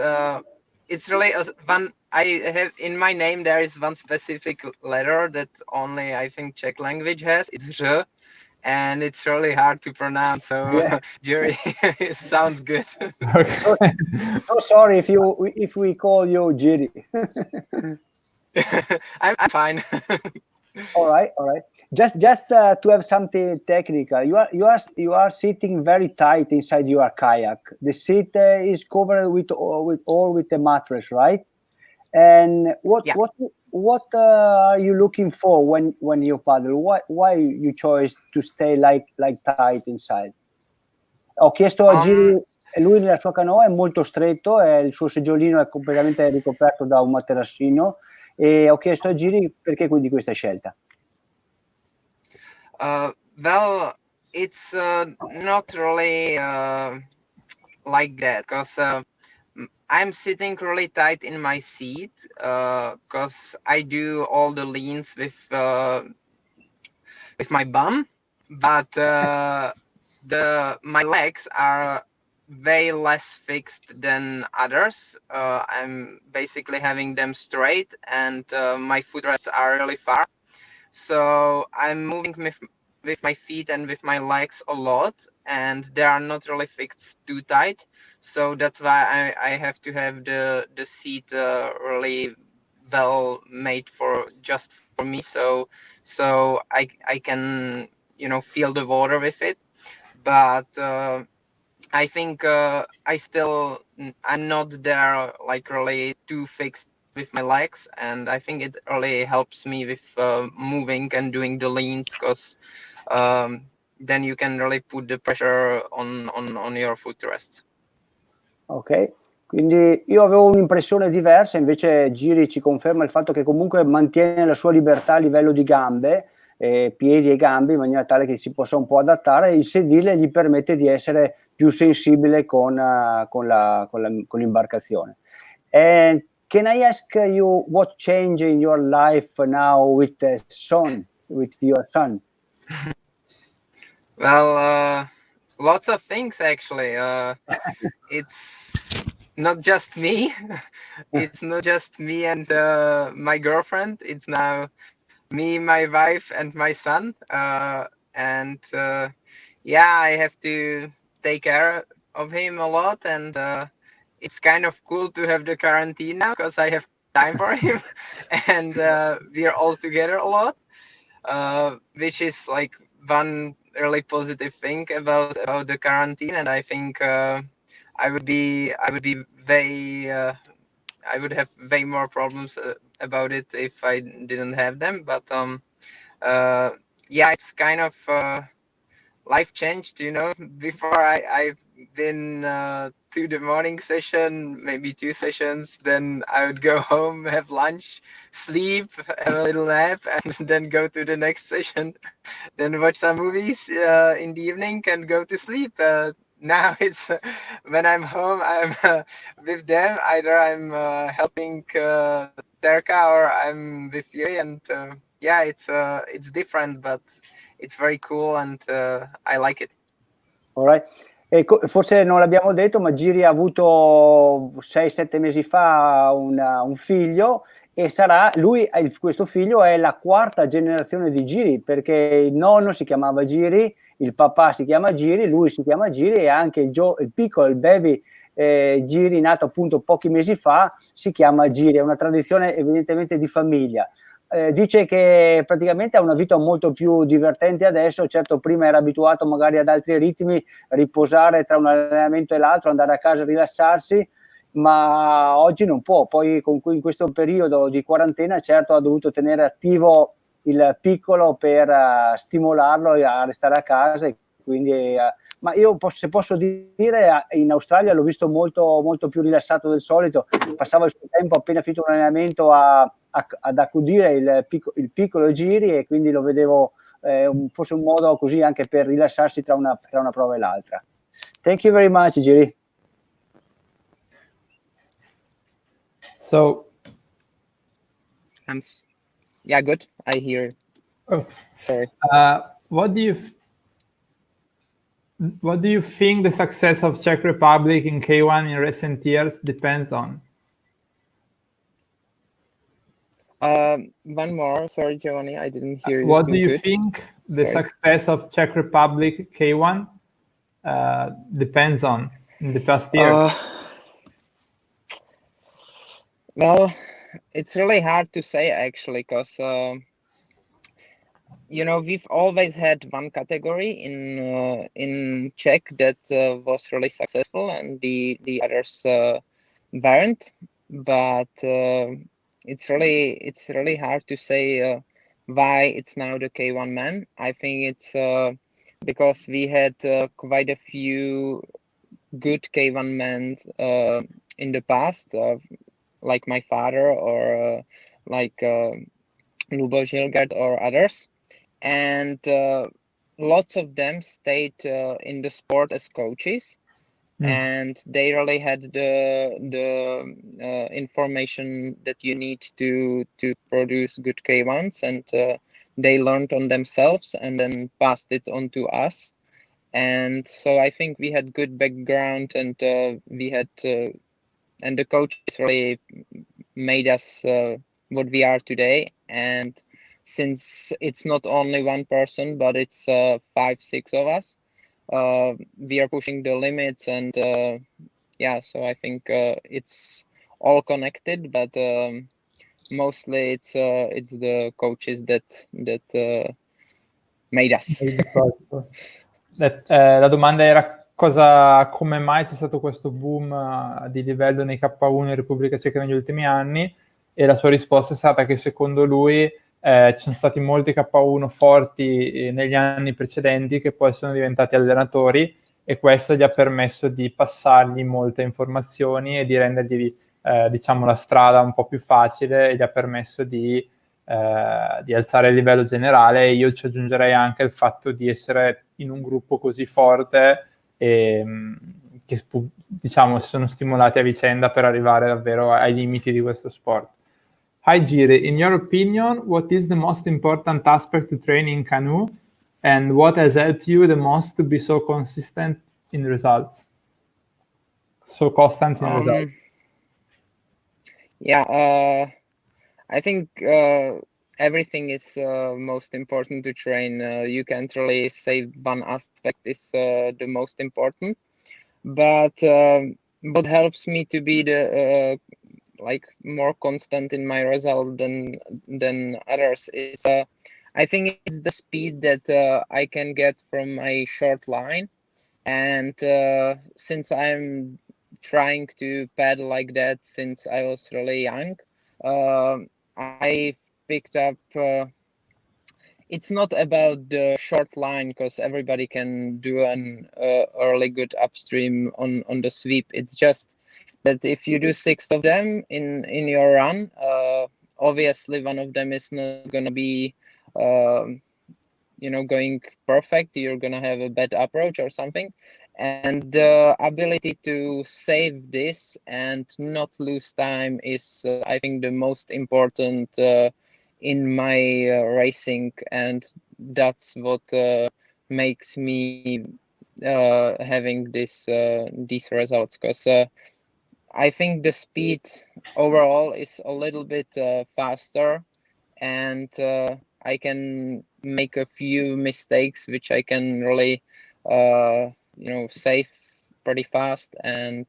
it's really one. I have in my name there is one specific letter that only I think Czech language has. It's R, and it's really hard to pronounce. So yeah. Jiří sounds good. Okay. So sorry if we call you Jiří. I'm fine. All right. Just to have something technical, you are sitting very tight inside your kayak. The seat is covered with the mattress, right? And what are you looking for when you paddle? Why you chose to stay like tight inside? Ho chiesto a Jiří, lui nella sua canoa è molto stretto, il suo seggiolino è completamente ricoperto da un materassino, e ho chiesto a Jiří perché quindi questa scelta. Well, it's not really like that, because I'm sitting really tight in my seat, because I do all the leans with my bum, but my legs are way less fixed than others. I'm basically having them straight, and my footrests are really far. So I'm moving with my feet and with my legs a lot, and they are not really fixed too tight. So that's why I have to have the seat really well made just for me. So I can feel the water with it. But I think I'm not there like really too fixed with my legs, and I think it really helps me with moving and doing the leans, because then you can really put the pressure on your footrests. Ok, quindi io avevo un'impressione diversa, invece Jiří ci conferma il fatto che comunque mantiene la sua libertà a livello di gambe, piedi e gambe, in maniera tale che si possa un po' adattare, e il sedile gli permette di essere più sensibile con l'imbarcazione. And can I ask you what changed in your life now with your son? Well, lots of things actually. It's not just me. It's not just me and my girlfriend. It's now me, my wife, and my son. And I have to take care of him a lot, and it's kind of cool to have the quarantine now, because I have time for him, and we are all together a lot, which is like one really positive thing about the quarantine. And I think I would have way more problems about it if I didn't have them. But yeah, it's kind of life changed, you know. Before I've been to the morning session, maybe 2 sessions, then I would go home, have lunch, sleep, have a little nap, and then go to the next session, then watch some movies in the evening and go to sleep. Now it's when I'm home, I'm with them. Either I'm helping Terka or I'm with Yuri, and yeah, it's different, but it's very cool and I like it. Alright. Forse non l'abbiamo detto, ma Giri ha avuto 6-7 mesi fa un figlio e questo figlio è la quarta generazione di Giri, perché il nonno si chiamava Giri, il papà si chiama Giri, lui si chiama Giri e anche il piccolo, il baby Giri, nato appunto pochi mesi fa, si chiama Giri. È una tradizione evidentemente di famiglia. Dice che praticamente ha una vita molto più divertente adesso. Certo, prima era abituato magari ad altri ritmi, riposare tra un allenamento e l'altro, andare a casa e rilassarsi, ma oggi non può. Poi in questo periodo di quarantena, certo, ha dovuto tenere attivo il piccolo per stimolarlo a restare a casa, e quindi ma io se posso dire, in Australia l'ho visto molto, molto più rilassato del solito. Passava il suo tempo, appena finito un allenamento, ad accudire il piccolo Giri, e quindi lo vedevo forse un modo così anche per rilassarsi tra una prova e l'altra. Thank you very much, Giri. So, yeah, good. I hear. Oh, sorry. What do you think the success of Czech Republic in K1 in recent years depends on? One more. Sorry, Giovanni, I didn't hear you. What do you think the success of Czech Republic K1 depends on in the past years? Well, it's really hard to say actually, because you know, we've always had one category in Czech that was really successful, and the others weren't. But it's really hard to say why it's now the K1 men. I think it's because we had quite a few good K1 men in the past, like my father or like Lubo Žilgard or others. And lots of them stayed in the sport as coaches, and they really had the information that you need to produce good K1s, and they learned on themselves and then passed it on to us. And so I think we had good background, and we had and the coaches really made us what we are today. And since it's not only one person, but it's 5-6 of us, we are pushing the limits, and yeah, so I think it's all connected, but mostly it's the coaches that made us. La domanda era come mai c'è stato questo boom di livello nei K1 in Repubblica Ceca negli ultimi anni, e la sua risposta è stata che secondo lui ci sono stati molti K1 forti negli anni precedenti che poi sono diventati allenatori, e questo gli ha permesso di passargli molte informazioni e di rendergli diciamo la strada un po' più facile, e gli ha permesso di alzare il livello generale. E io ci aggiungerei anche il fatto di essere in un gruppo così forte e che diciamo si sono stimolati a vicenda per arrivare davvero ai limiti di questo sport. Hi Jiří, in your opinion, what is the most important aspect to train in canoe, and what has helped you the most to be so consistent in results? So constant in results. Yeah, I think everything is most important to train. You can't really say one aspect is the most important, but what helps me to be the like more constant in my result than others is I think it's the speed that I can get from my short line, and since I'm trying to paddle like that since I was really young, I picked up it's not about the short line, because everybody can do an early good upstream on the sweep. It's just that if you do 6 of them in your run, obviously one of them is not gonna be going perfect. You're gonna have a bad approach or something, and the ability to save this and not lose time is I think the most important in my racing, and that's what makes me having these results, because I think the speed overall is a little bit faster, and I can make a few mistakes which I can really save pretty fast, and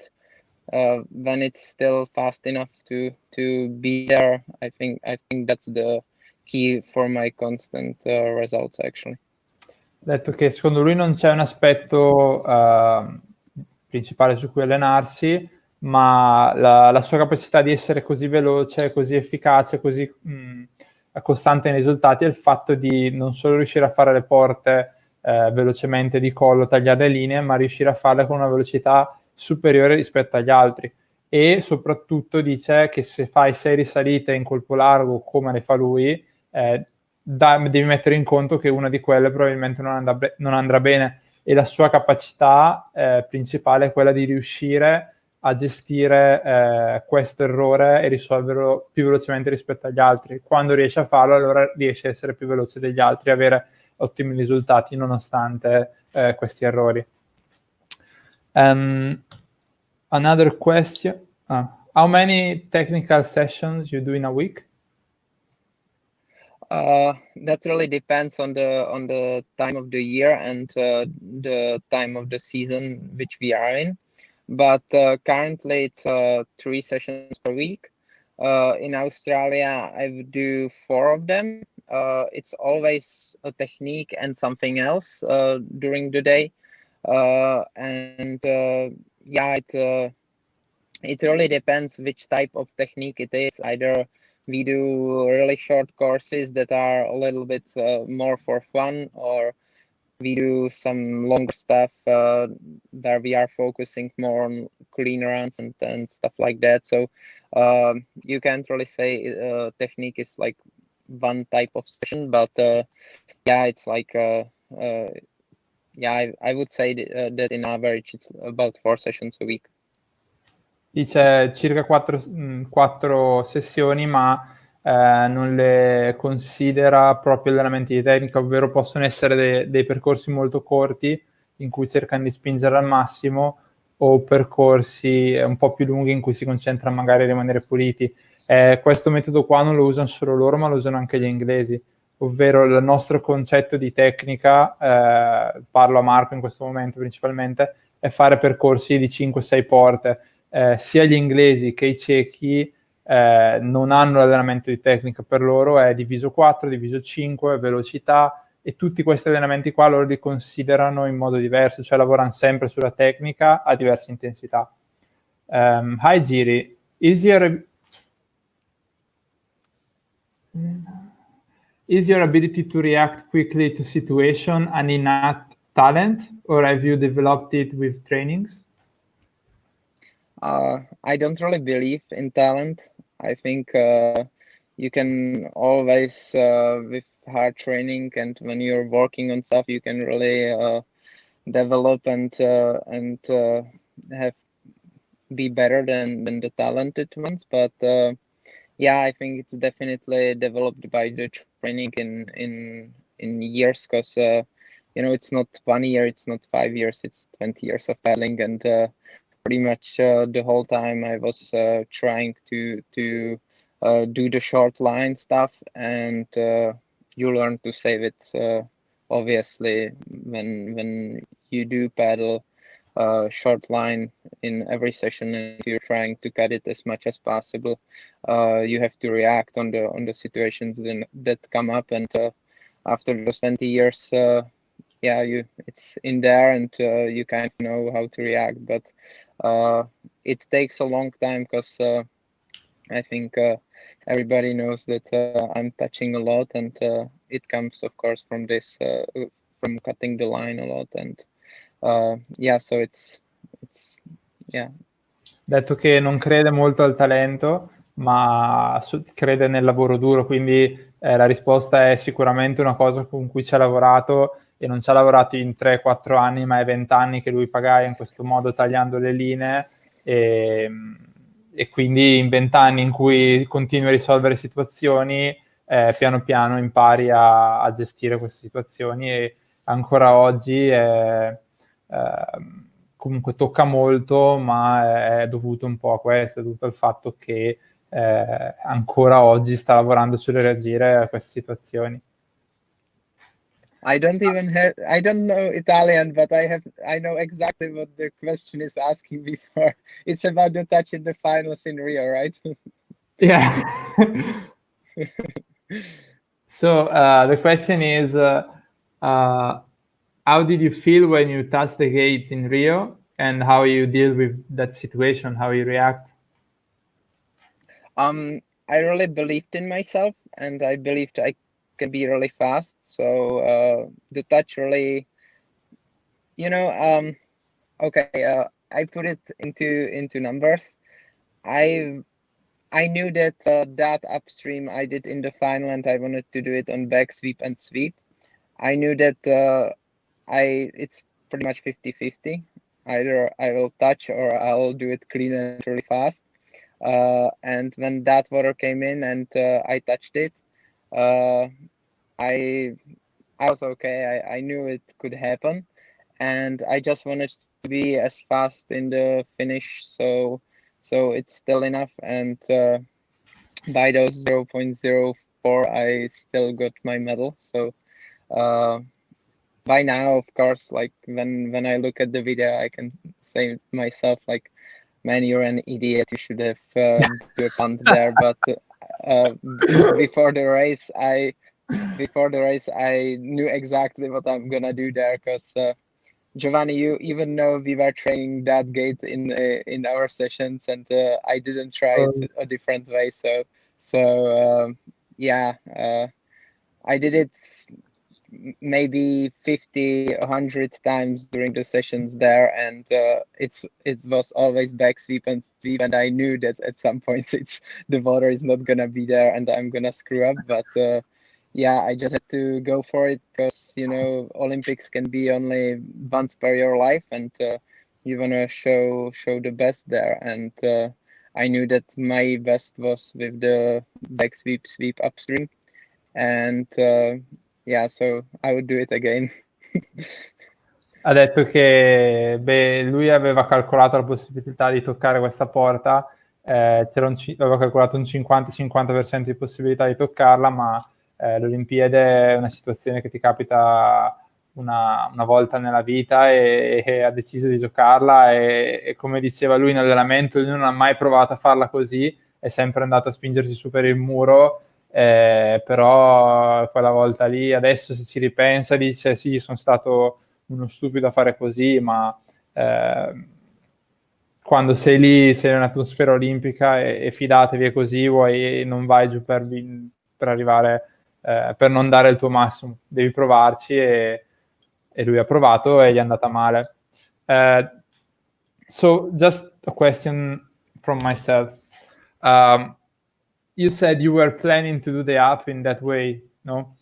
when it's still fast enough to be there, I think that's the key for my constant results, actually. Detto che secondo lui non c'è un aspetto principale su cui allenarsi, ma la sua capacità di essere così veloce, così efficace, così costante nei risultati è il fatto di non solo riuscire a fare le porte velocemente di collo, tagliare le linee, ma riuscire a farle con una velocità superiore rispetto agli altri. E soprattutto dice che se fai 6 risalite in colpo largo come le fa lui, devi mettere in conto che una di quelle probabilmente non andrà bene, e la sua capacità principale è quella di riuscire a gestire questo errore e risolverlo più velocemente rispetto agli altri. Quando riesce a farlo, allora riesce a essere più veloce degli altri e avere ottimi risultati nonostante questi errori. Another question. How many technical sessions you do in a week? That really depends on the time of the year and the time of the season which we are in. But currently it's 3 sessions per week. In Australia, I would do 4 of them. It's always a technique and something else during the day. It really depends which type of technique it is. Either we do really short courses that are a little bit more for fun, or we do some longer stuff where we are focusing more on clean runs and stuff like that. So you can't really say technique is like one type of session, but it's like I would say that in average it's about 4 sessions a week. Dice circa 4 sessioni, ma non le considera proprio allenamenti di tecnica, ovvero possono essere dei percorsi molto corti in cui cercano di spingere al massimo, o percorsi un po' più lunghi in cui si concentra magari a rimanere puliti. Questo metodo qua non lo usano solo loro, ma lo usano anche gli inglesi, ovvero il nostro concetto di tecnica, parlo a Marco in questo momento principalmente, è fare percorsi di 5-6 porte. Sia gli inglesi che i cechi non hanno l'allenamento di tecnica, per loro è diviso 4, diviso 5, velocità, e tutti questi allenamenti qua loro li considerano in modo diverso, cioè lavorano sempre sulla tecnica a diverse intensità. Hi Jiří, is your ability to react quickly to situation an innate talent, or have you developed it with trainings? I don't really believe in talent. I think you can always, with hard training and when you're working on stuff, you can really develop and be better than the talented ones. But I think it's definitely developed by the training in years, because it's not 1 year, it's not 5 years, it's 20 years of paddling, and pretty much the whole time I was trying to do the short line stuff, and you learn to save it obviously when you do paddle short line in every session, and if you're trying to cut it as much as possible, you have to react on the situations that come up, and after those 20 years it's in there, and you kind of know how to react, but it takes a long time, because I think everybody knows that I'm touching a lot, and it comes, of course, from this from cutting the line a lot, and so it's yeah. Detto che non crede molto al talento, ma crede nel lavoro duro, quindi la risposta è sicuramente una cosa con cui ci ha lavorato, e non ci ha lavorato in 3-4 anni, ma è 20 anni che lui pagaia in questo modo, tagliando le linee, e quindi in 20 anni in cui continui a risolvere situazioni, piano piano impari a gestire queste situazioni, e ancora oggi comunque tocca molto, ma è dovuto un po' a questo, è dovuto al fatto che ancora oggi sta lavorando sulle reagire a queste situazioni. I don't know Italian, but I know exactly what the question is asking me for. It's about the touch in the finals in Rio, right? Yeah. So the question is, how did you feel when you touched the gate in Rio, and how you deal with that situation, how you react? I really believed in myself, and I believed I can be really fast. So the touch really, okay. I put it into numbers. I knew that that upstream I did in the final, and I wanted to do it on back sweep and sweep. I knew that it's pretty much 50-50. Either I will touch or I'll do it clean and really fast. And when that water came in and I touched it, I was okay. I knew it could happen, and I just wanted to be as fast in the finish, so it's still enough. And by those 0.04, I still got my medal. So by now, of course, like when I look at the video, I can say to myself, like, man, you're an idiot. You should have do a punt there. But before the race, I knew exactly what I'm gonna do there, because Giovanni, you even know we were training that gate in our sessions, and I didn't try it a different way. So I did it maybe 50, 100 times during the sessions there, and it was always back sweep and sweep, and I knew that at some point the water is not gonna be there and I'm gonna screw up, but I just had to go for it, because Olympics can be only once per your life, and you wanna show the best there, and I knew that my best was with the back sweep upstream, and so I would do it again. Ha detto che lui aveva calcolato la possibilità di toccare questa porta, aveva calcolato un 50-50% di possibilità di toccarla, ma l'Olimpiade è una situazione che ti capita una volta nella vita, e ha deciso di giocarla, e come diceva lui in allenamento, lui non ha mai provato a farla così, è sempre andato a spingersi su per il muro. Però quella volta lì, adesso se ci ripensa, dice sì, sono stato uno stupido a fare così, ma quando sei lì, sei in un'atmosfera olimpica, e fidatevi, è così, non vai giù per arrivare, per non dare il tuo massimo, devi provarci, e lui ha provato e gli è andata male. So just a question from myself. You said you were planning to do the up in that way, no?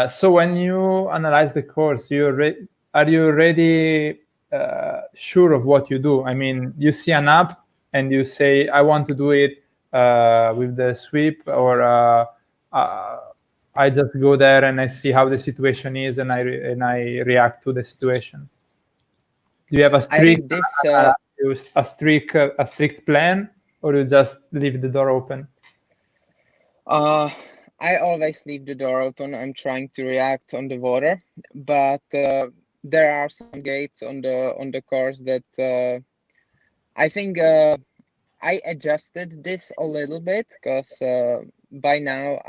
So when you analyze the course, are you already sure of what you do? I mean, you see an up and you say, I want to do it with the sweep, or I just go there and I see how the situation is, and I react to the situation. Do you have a strict plan, or you just leave the door open? I always leave the door open. I'm trying to react on the water, but there are some gates on the course that I think I adjusted this a little bit, because by now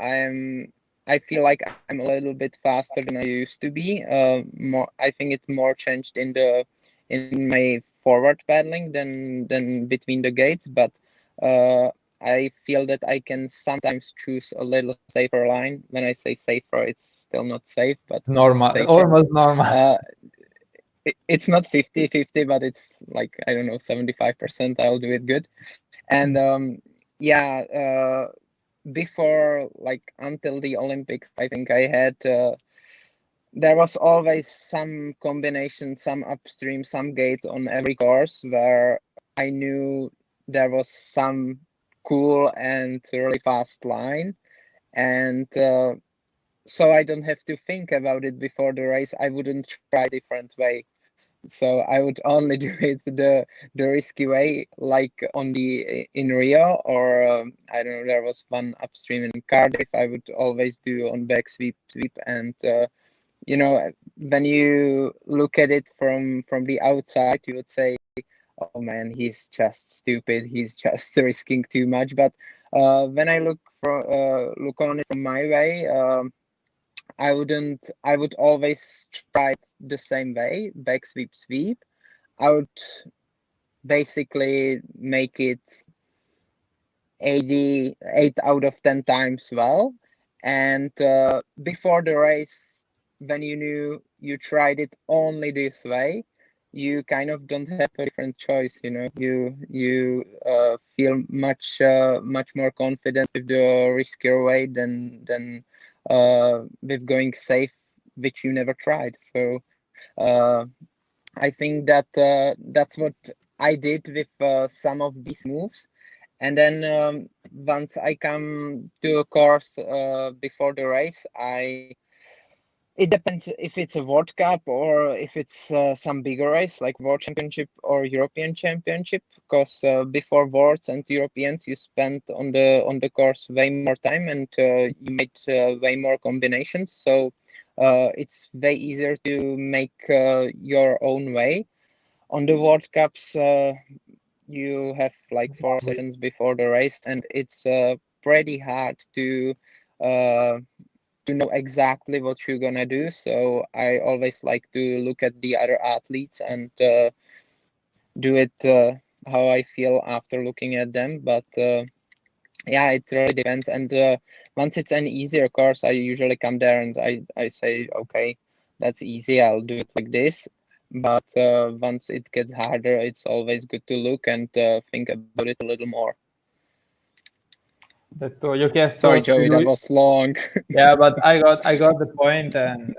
I feel like I'm a little bit faster than I used to be. I think it's more changed in my forward paddling than between the gates, but I feel that I can sometimes choose a little safer line. When I say safer, it's still not safe, but Normal, safer. almost normal. It's not 50-50, but it's like, I don't know, 75%. I'll do it good. And before, like until the Olympics, I think I had there was always some combination, some upstream, some gate on every course where I knew there was some cool and really fast line. And so I don't have to think about it before the race. I wouldn't try different way. So I would only do it the risky way, like in Rio, or I don't know, there was one upstream in Cardiff. I would always do on back sweep, and you know, when you look at it from the outside, you would say, "Oh man, he's just stupid. He's just risking too much." But when I look on it from my way, I would always try it the same way, back sweep, sweep. I would basically make it 8 out of 10 times well. And before the race, when you knew you tried it only this way, you kind of don't have a different choice. You know, you feel much more confident with the riskier way than with going safe, which you never tried. So I think that that's what I did with some of these moves. And then once I come to a course before the race, it depends if it's a World Cup or if it's some bigger race like World Championship or European Championship. Because before Worlds and Europeans, you spend on the course way more time, and you made way more combinations. So it's way easier to make your own way. On the World Cups, you have like 4 sessions before the race, and it's pretty hard to know exactly what you're gonna do. So I always like to look at the other athletes and do it how I feel after looking at them. But yeah, it really depends. And once it's an easier course, I usually come there and I say, okay, that's easy, I'll do it like this. But once it gets harder, it's always good to look and think about it a little more. Gli ho chiesto Sorry, se Joey, lui... that was long. Yeah, but I got the point, and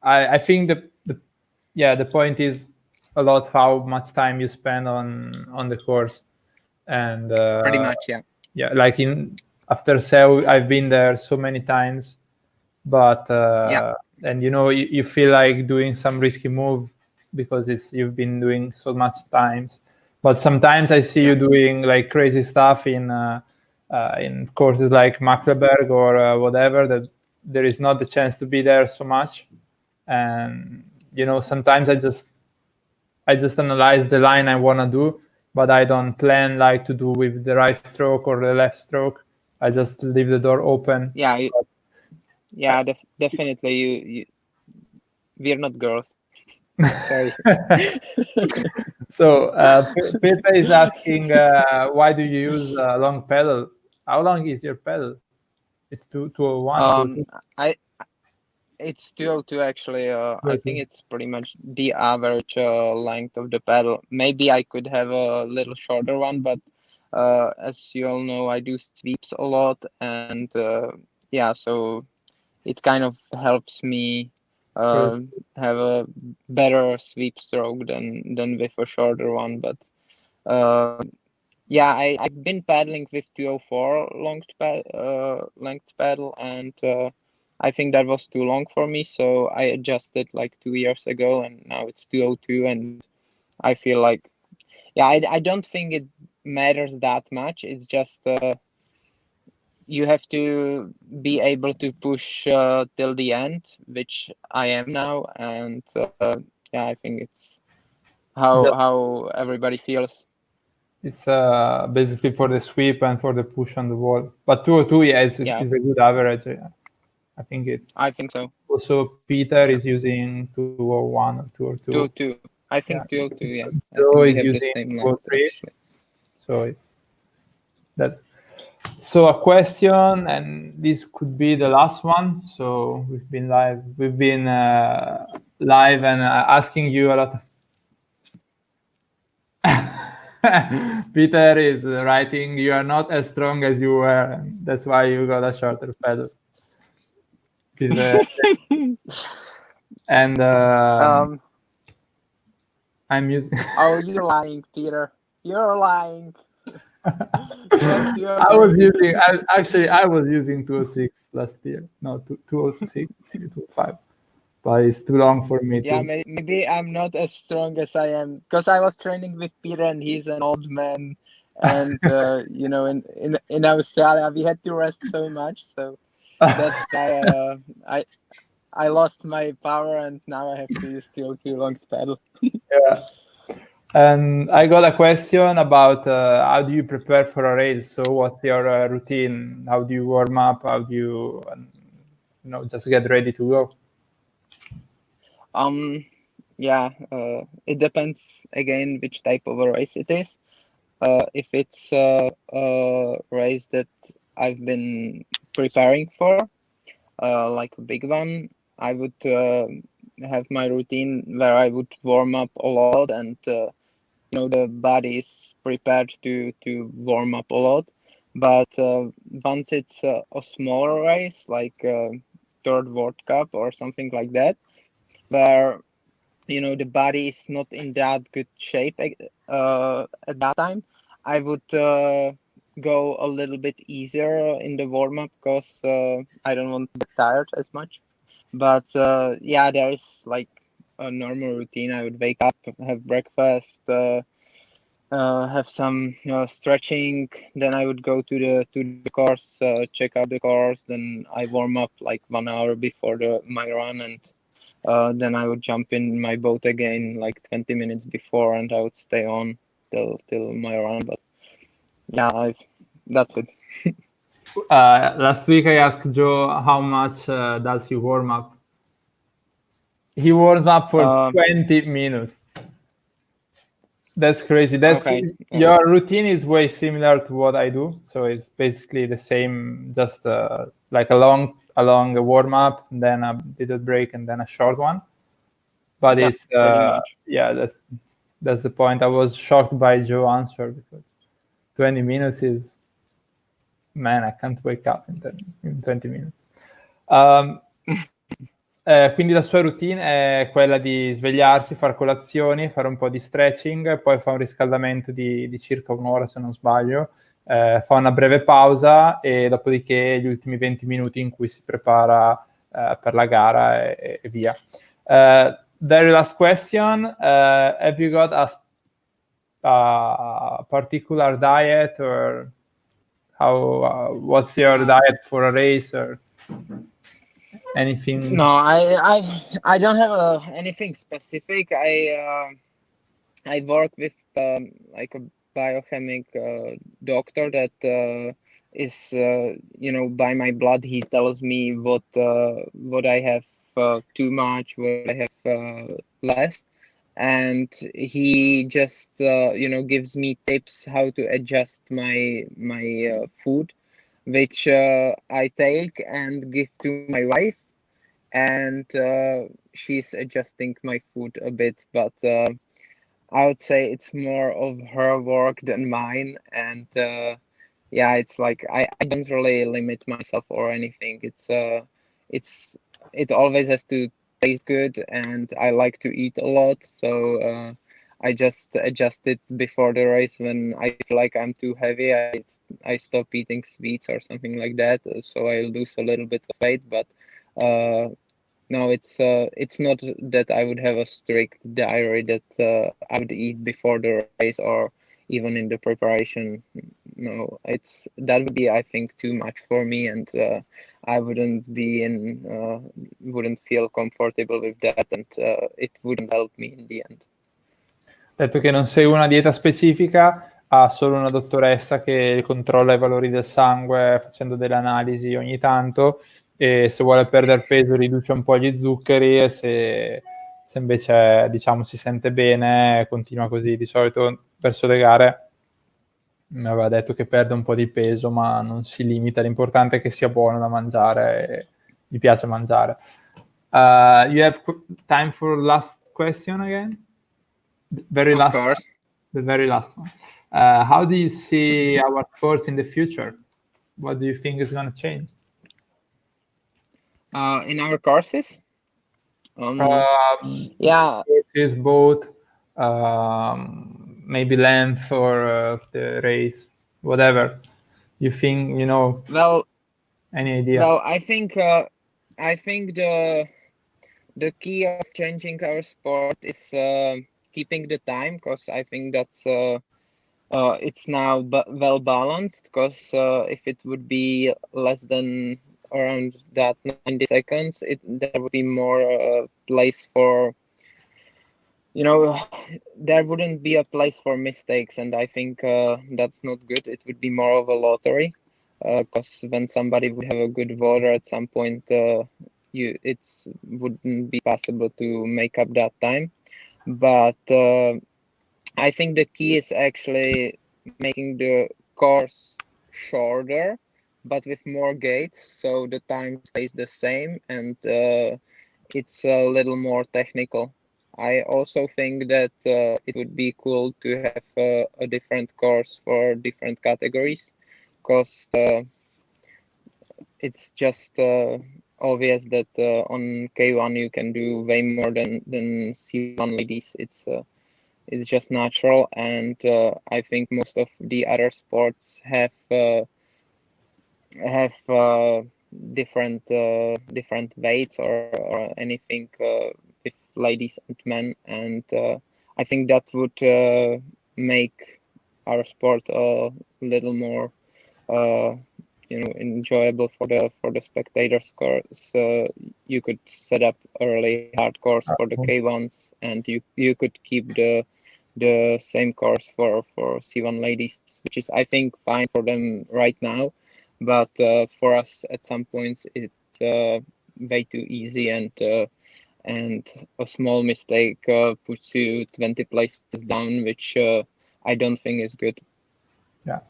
I think the point is a lot how much time you spend on the course, and pretty much, yeah. Yeah, like after Seoul, I've been there so many times, but and you feel like doing some risky move because you've been doing so much times. But sometimes I see you doing like crazy stuff in courses like Magdeburg or whatever, that there is not the chance to be there so much. And sometimes I just analyze the line I want to do, but I don't plan like to do with the right stroke or the left stroke. I just leave the door open. Yeah, definitely. We're not girls. Sorry. So Pepe is asking, why do you use a long pedal? How long is your pedal? It's 201. It's 202 actually. I think it's pretty much the average length of the pedal. Maybe I could have a little shorter one, but as you all know, I do sweeps a lot, and so it kind of helps me have a better sweep stroke than with a shorter one. But I've been paddling with 204 length pedal, and I think that was too long for me, so I adjusted like 2 years ago, and now it's 202, and I feel like, I don't think it matters that much. It's just you have to be able to push till the end, which I am now, and I think it's how everybody feels. It's basically for the sweep and for the push on the wall. But 202 is a good average. I think so. Also, Peter is using 201 or 202. 202. I think 202, yeah. Joe is using 203. So So a question, and this could be the last one. So we've been live and asking you a lot of Peter is writing, you are not as strong as you were, and that's why you got a shorter pedal. Peter. And I'm using. Oh, you're lying, Peter. You're lying. Yes, I was using 206 last year. No, 206, maybe 205. But it's too long for me. Yeah, maybe I'm not as strong as I am, because I was training with Peter and he's an old man, and you know, in Australia we had to rest so much, so that's why I lost my power and now I have to use too long to pedal. Yeah. And I got a question about how do you prepare for a race? So what's your routine? How do you warm up? How do you, just get ready to go? Yeah, it depends again which type of a race it is. If it's a race that I've been preparing for, like a big one, I would have my routine where I would warm up a lot, and the body is prepared to warm up a lot. But once it's a smaller race, like Third World Cup or something like that, where the body is not in that good shape at that time, I would go a little bit easier in the warm-up, because I don't want to get tired as much. But yeah, there is like a normal routine. I would wake up, have breakfast, have some stretching, then I would go to the course, check out the course, then I warm up like 1 hour before my run, and then I would jump in my boat again like 20 minutes before, and I would stay on till my run. But yeah, that's it. Last week I asked Joe how much does he warm up. He warms up for 20 minutes. That's crazy. Your routine is way similar to what I do. So it's basically the same, just like a long warm up, then a little break, and then a short one. But yeah, it's that's the point. I was shocked by Joe's answer, because 20 minutes is, man, I can't wake up in 20 minutes. Quindi la sua routine è quella di svegliarsi, fare colazioni, fare un po' di stretching, poi fa un riscaldamento di circa un'ora, se non sbaglio, fa una breve pausa e dopodiché gli ultimi 20 minuti in cui si prepara per la gara e via. Very last question, have you got a particular diet, or what's your diet for a race, or anything? No, I don't have anything specific. I work with like a biochemic doctor that is by my blood he tells me what I have too much, what I have less, and he just gives me tips how to adjust my food, which I take and give to my wife, and she's adjusting my food a bit, but I would say it's more of her work than mine. And yeah, it's like I don't really limit myself or anything. It always has to taste good, and I like to eat a lot, so I just adjust it before the race. When I feel like I'm too heavy, I stop eating sweets or something like that, so I lose a little bit of weight. But no, it's not that I would have a strict diary that I would eat before the race or even in the preparation. No, that would be, I think, too much for me, and I wouldn't feel comfortable with that, and it wouldn't help me in the end. Detto che non segue una dieta specifica, ha solo una dottoressa che controlla i valori del sangue facendo delle analisi ogni tanto, e se vuole perdere peso riduce un po' gli zuccheri, e se invece si sente bene continua così. Di solito verso le gare mi aveva detto che perde un po' di peso, ma non si limita, l'importante è che sia buono da mangiare e gli piace mangiare. You have time for last question again? The very last one. How do you see our sports in the future? What do you think is going to change? In our courses? Courses, both, maybe length or the race, whatever you think, Well, any idea? Well, I think the key of changing our sport is keeping the time, because I think that's it's now well balanced. Because if it would be less than around that 90 seconds, there would be more place for, there wouldn't be a place for mistakes, and I think that's not good. It would be more of a lottery, because when somebody would have a good voter at some point, it wouldn't be possible to make up that time. But I think the key is actually making the course shorter, but with more gates, so the time stays the same, and it's a little more technical. I also think that it would be cool to have a different course for different categories, because it's just obvious that on K1 you can do way more than C1 ladies. It's just natural, and I think most of the other sports have different weights or anything with ladies and men, and I think that would make our sport a little more enjoyable for the spectators. Course you could set up a really hard course for the K1s, and you could keep the same course for C1 ladies, which is, I think, fine for them right now, but for us at some points it's way too easy, and a small mistake puts you 20 places down, which I don't think is good. Yeah.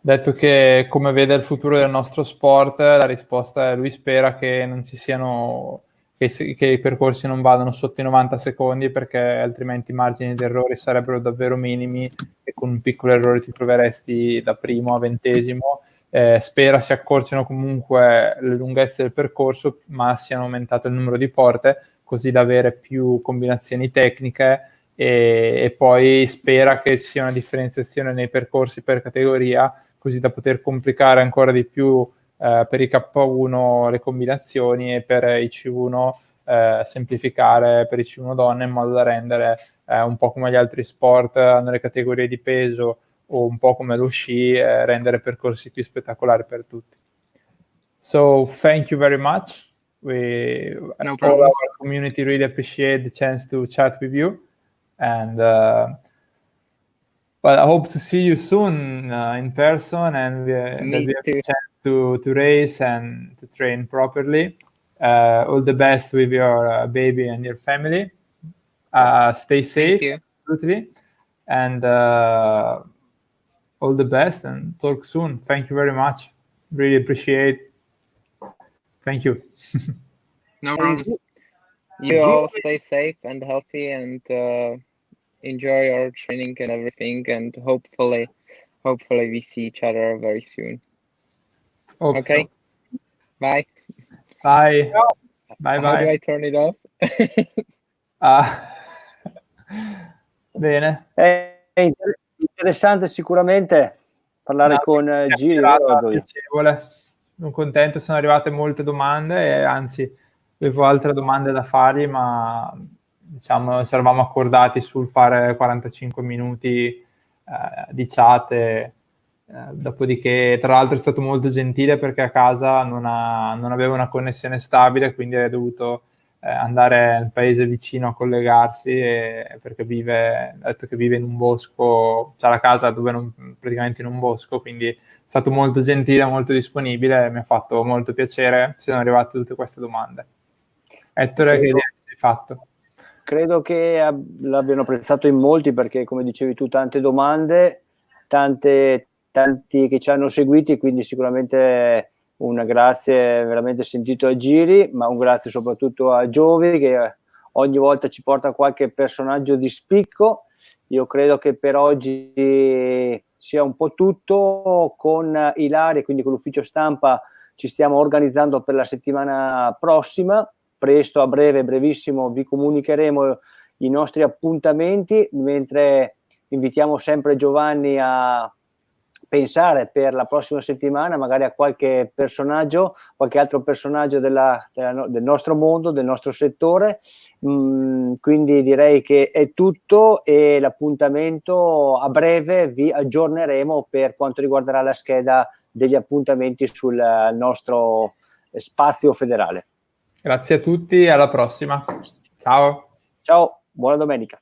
Detto che come vede il futuro del nostro sport, la risposta è: lui spera che non ci siano, che i percorsi non vadano sotto i 90 secondi, perché altrimenti i margini di errore sarebbero davvero minimi e con un piccolo errore ti troveresti da primo a 20°. Spera si accorciano comunque le lunghezze del percorso, ma siano aumentato il numero di porte, così da avere più combinazioni tecniche, e poi spera che ci sia una differenziazione nei percorsi per categoria, così da poter complicare ancora di più per i K1 le combinazioni, e per i C1 semplificare per i C1 donne, in modo da rendere un po' come gli altri sport nelle categorie di peso, o un po' come lo sci, rendere percorsi più spettacolari per tutti. So thank you very much. No all our community really appreciate the chance to chat with you, and but I hope to see you soon in person, and that we have a chance to race and to train properly. All the best with your baby and your family. Stay safe, absolutely, and all the best, and talk soon. Thank you very much. Really appreciate. Thank you. No problems. You all stay safe and healthy, and enjoy your training and everything, and hopefully we see each other very soon. Hope okay. So. Bye. Bye. Bye. How do I turn it off? Bene. È interessante sicuramente parlare con Giri. Piacevole. Sono contento, sono arrivate molte domande, e anzi avevo altre domande da fargli, ma diciamo ci eravamo accordati sul fare 45 minuti di chat. Dopodiché, tra l'altro, è stato molto gentile, perché a casa non aveva una connessione stabile, quindi è dovuto andare nel paese vicino a collegarsi, perché ha detto che vive in un bosco, c'ha la casa praticamente in un bosco, quindi è stato molto gentile, molto disponibile, mi ha fatto molto piacere. Sono arrivate tutte queste domande. Ettore, che idea hai fatto? Credo che l'abbiano apprezzato in molti, perché, come dicevi tu, tante domande, tanti che ci hanno seguiti, quindi sicuramente un grazie veramente sentito a Giri, ma un grazie soprattutto a Giovi che ogni volta ci porta qualche personaggio di spicco. Io credo che per oggi sia un po' tutto. Con Ilaria, quindi con l'ufficio stampa, ci stiamo organizzando per la settimana prossima. Presto, a breve, brevissimo, vi comunicheremo i nostri appuntamenti, mentre invitiamo sempre Giovanni a pensare per la prossima settimana magari a qualche personaggio, qualche altro personaggio del nostro mondo, del nostro settore. Quindi direi che è tutto e l'appuntamento a breve vi aggiorneremo per quanto riguarderà la scheda degli appuntamenti sul nostro spazio federale. Grazie a tutti e alla prossima. Ciao. Ciao, buona domenica.